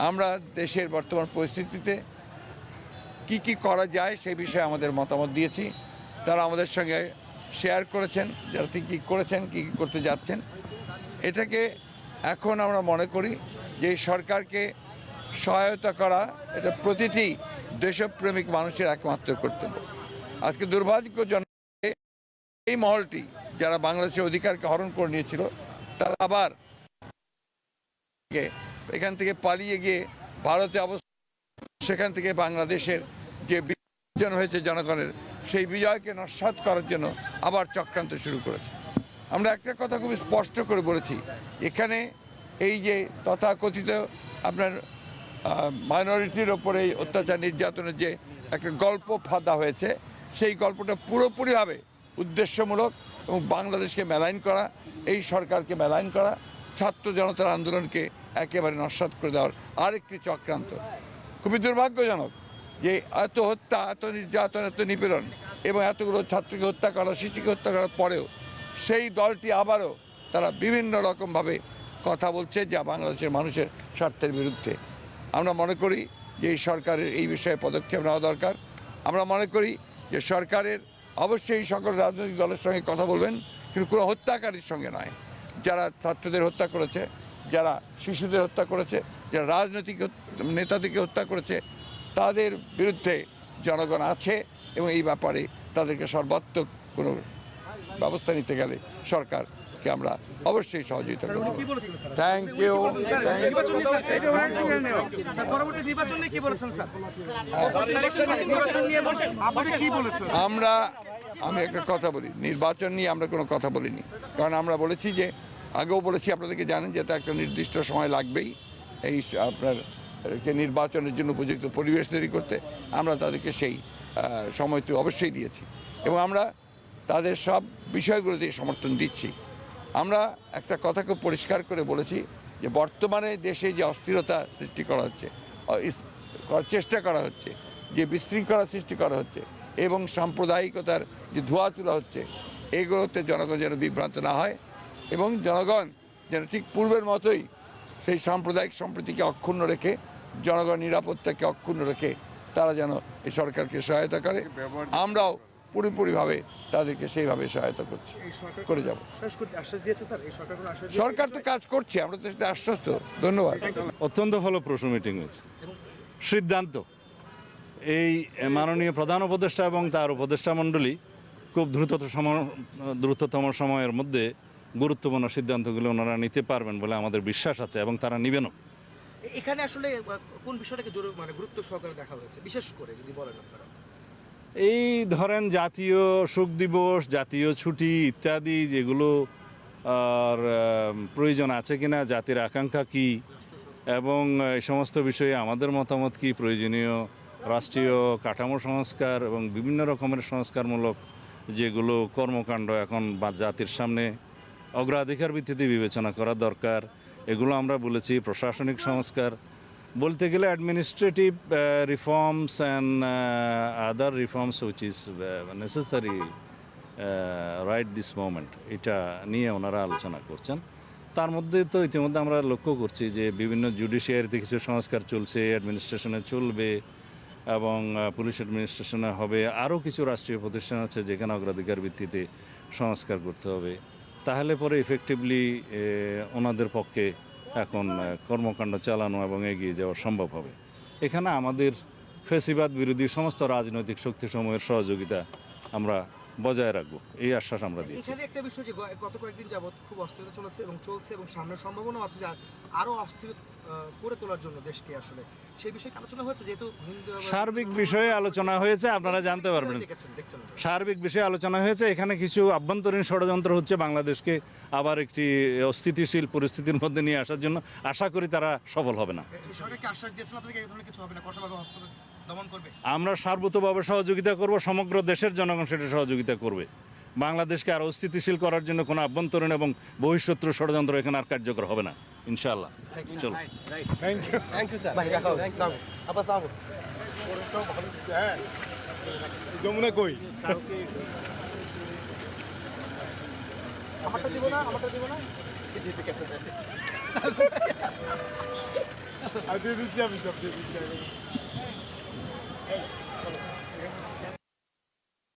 আমরা দেশের বর্তমান পরিস্থিতিতে কি করা যায় সেই বিষয়ে আমাদের মতামত দিয়েছি। তারা আমাদের সঙ্গে শেয়ার করেছেন যারা কী করেছেন কী করতে যাচ্ছেন। এটাকে এখন আমরা মনে করি যে এই সরকারকে সহায়তা করা এটা প্রতিটি দেশপ্রেমিক মানুষের একমাত্র কর্তব্য। আজকে দুর্ভাগ্যজনক এই মহলটি যারা বাংলাদেশের অধিকারকে হরণ করে নিয়েছিল তারা আবার এখান থেকে পালিয়ে গিয়ে ভারতে অবস্থান, সেখান থেকে বাংলাদেশের যে বিজয় হয়েছে জনগণের সেই বিজয়কে নস্যাৎ করার জন্য আবার চক্রান্ত শুরু করেছে। আমরা একটা কথা খুবই স্পষ্ট করে বলেছি, এখানে এই যে তথাকথিত আপনার মাইনরিটির ওপরে অত্যাচার নির্যাতনের যে একটা গল্প ফাঁদা হয়েছে, সেই গল্পটা পুরোপুরিভাবে উদ্দেশ্যমূলক এবং বাংলাদেশকে মেলাইন করা, এই সরকারকে মেলাইন করা, ছাত্র জনতার আন্দোলনকে একেবারে নস্যাৎ করে দেওয়ার আরেকটি চক্রান্ত। খুবই দুর্ভাগ্যজনক যে এত হত্যা, এত নির্যাতন, এত নিপীড়ন এবং এতগুলো ছাত্রকে হত্যা করা, শিশুকে হত্যা করার পরেও সেই দলটি আবারও তারা বিভিন্ন রকমভাবে কথা বলছে যা বাংলাদেশের মানুষের স্বার্থের বিরুদ্ধে। আমরা মনে করি যে এই সরকারের এই বিষয়ে পদক্ষেপ নেওয়া দরকার। আমরা মনে করি যে সরকারের অবশ্যই সকল রাজনৈতিক দলের সঙ্গে কথা বলবেন, কিন্তু কোনো হত্যাকারীর সঙ্গে নয়। যারা ছাত্রদের হত্যা করেছে, যারা শিশুদের হত্যা করেছে, যারা রাজনৈতিক নেতাদেরকে হত্যা করেছে, তাদের বিরুদ্ধে জনগণ আছে এবং এই ব্যাপারে তাদেরকে সর্বাত্মক কোনো ব্যবস্থা নিতে গেলে সরকারকে আমরা অবশ্যই সহযোগিতা করব। Thank you. আমি একটা কথা বলি, নির্বাচন নিয়ে আমরা কোনো কথা বলিনি, কারণ আমরা বলেছি যে আগেও বলেছি, আপনাদেরকে জানেন যে একটা নির্দিষ্ট সময় লাগবেই এই আপনার নির্বাচনের জন্য উপযুক্ত পরিবেশ তৈরি করতে। আমরা তাদেরকে সেই সময়টি অবশ্যই দিয়েছি এবং আমরা তাদের সব বিষয়গুলোতে সমর্থন দিচ্ছি। আমরা একটা কথা খুব পরিষ্কার করে বলেছি যে বর্তমানে দেশে যে অস্থিরতা সৃষ্টি করা হচ্ছে, চেষ্টা করা হচ্ছে, যে বিশৃঙ্খলা সৃষ্টি করা হচ্ছে এবং সাম্প্রদায়িকতার যে ধোঁয়া তোলা হচ্ছে, এগুলোতে জনগণ যেন বিভ্রান্ত না হয় এবং জনগণ যেন ঠিক পূর্বের মতোই সেই সাম্প্রদায়িক সম্প্রীতিকে অক্ষুণ্ণ রেখে, জনগণ নিরাপত্তাকে অক্ষুণ্ণ রেখে তারা যেন এই সরকারকে সহায়তা করে। আমরাও পুরোপুরিভাবে তাদেরকে সেইভাবে সহায়তা করছি, করে যাব। সরকার তো কাজ করছে, আমরা তো সেটা আশ্বস্ত। ধন্যবাদ। অত্যন্ত ফলপ্রসূ মিটিং হয়েছে। সিদ্ধান্ত এই মাননীয় প্রধান উপদেষ্টা এবং তার উপদেষ্টা মণ্ডলী খুব দ্রুততম সময়ের মধ্যে গুরুত্বপূর্ণ সিদ্ধান্তগুলো ওনারা নিতে পারবেন বলে আমাদের বিশ্বাস আছে এবং তারা নেবেনও। এখানে আসলে কোন বিষয়টাকে গুরুত্ব সহকারে দেখা হয়েছে বিশেষ করে যদি বলেন আপনারা? এই ধরেন জাতীয় শোক দিবস, জাতীয় ছুটি ইত্যাদি যেগুলো আর প্রয়োজন আছে কিনা, জাতির আকাঙ্ক্ষা কি এবং এই সমস্ত বিষয়ে আমাদের মতামত কি, প্রয়োজনীয় রাষ্ট্রীয় কাঠামো সংস্কার এবং বিভিন্ন রকমের সংস্কারমূলক যেগুলো কর্মকাণ্ড এখন বা জাতির সামনে অগ্রাধিকার ভিত্তিতে বিবেচনা করা দরকার, এগুলো আমরা বলেছি। প্রশাসনিক সংস্কার বলতে গেলে administrative reforms and other reforms which is necessary right this moment, এটা নিয়ে ওনারা আলোচনা করছেন। তার মধ্যে তো ইতিমধ্যে আমরা লক্ষ্য করছি যে বিভিন্ন জুডিশিয়ারিতে কিছু সংস্কার চলছে, অ্যাডমিনিস্ট্রেশনে চলবে এবং পুলিশ অ্যাডমিনিস্ট্রেশনে হবে। আরও কিছু রাষ্ট্রীয় প্রতিষ্ঠান আছে যেখানে অগ্রাধিকার ভিত্তিতে সংস্কার করতে হবে। তাহলে পরে ইফেক্টিভলি ওনাদের পক্ষে এখন কর্মকাণ্ড চালানো এবং এগিয়ে যাওয়া সম্ভব হবে। এখানে আমাদের ফ্যাসিবাদ বিরোধী সমস্ত রাজনৈতিক শক্তিসমূহের সহযোগিতা আমরা বজায় রাখবো, এই আশ্বাস আমরা দিচ্ছি। এখানে একটা বিষয় যে গত কয়েকদিন যাবৎ খুব অস্থিরতা চলছে এবং সামনের সম্ভাবনা আছে যে আরও অস্থির করে তোলার জন্য দেশকে, আসলে সেই বিষয়ে আলোচনা হয়েছে। যেহেতু সার্বিক বিষয়ে আলোচনা হয়েছে, আপনারা জানতে পারবেন। সার্বিক বিষয়ে আলোচনা হয়েছে। এখানে কিছু আভ্যন্তরীণ ষড়যন্ত্র হচ্ছে বাংলাদেশকে আবার একটি অস্থিতিশীল পরিস্থিতির মধ্যে নিয়ে আসার জন্য। আশা করি তারা সফল হবে না। আমরা সার্বতভাবে সহযোগিতা করব, সমগ্র দেশের জনগণ সেটা সহযোগিতা করবে। বাংলাদেশকে আরও অস্থিতিশীল করার জন্য কোনো আভ্যন্তরীণ এবং বহিঃশত্রু ষড়যন্ত্র এখানে আর কার্যকর হবে না, ইনশাআল্লাহ। চলো, থ্যাংক ইউ স্যার। ভাই রাখাও, যমুনা কই? আমারটা দিব না, আমারটা দিব না। আর দিয়ে দিচ্ছি আমি সব দিয়ে দিচ্ছি